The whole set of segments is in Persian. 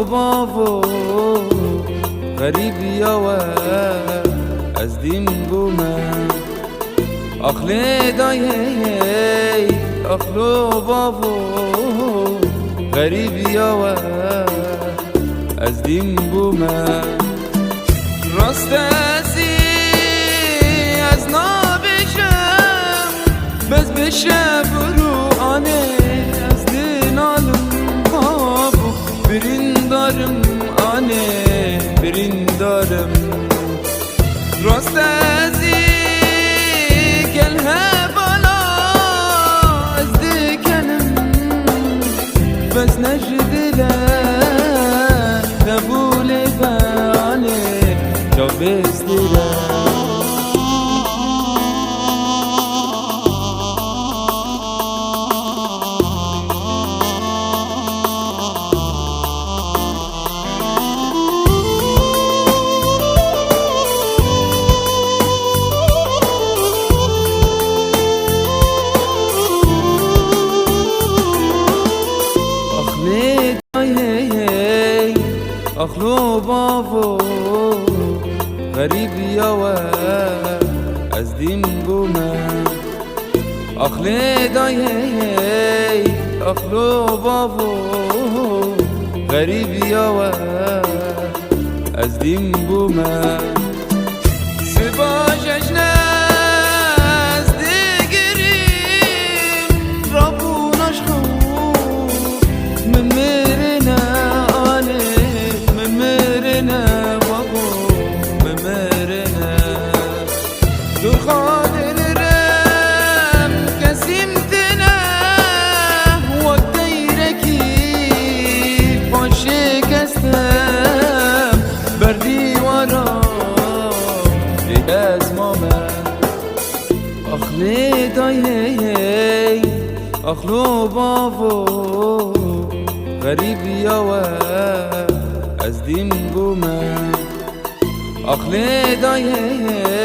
بابو غریبی و از دیم بومن آخلی دایی آخلو بابو غریبی و از دیم بومن راست ازی از نابشم بز بشه برو آنه از دینالم بابو برین دارم آنه برین دارم راست ازی گل بالا از دیکنم بس نجدله نبوله بانه جا بزدره آخلو بابو غریبی و از دیم بومن آخلی دایی آخلو بابو غریبی و از دیم بومن سبا جشنه از دیگریم رابوناش خوب من میرنه خاطرم کسیمتنه وقت ایرکی پاش شکستم بر دیوارا از مامن آخلی دایی آخلو بابو غریبی و از دیم بومن آخلی دایی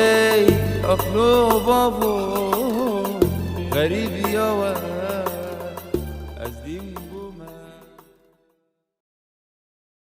آخلو بابو غریبی و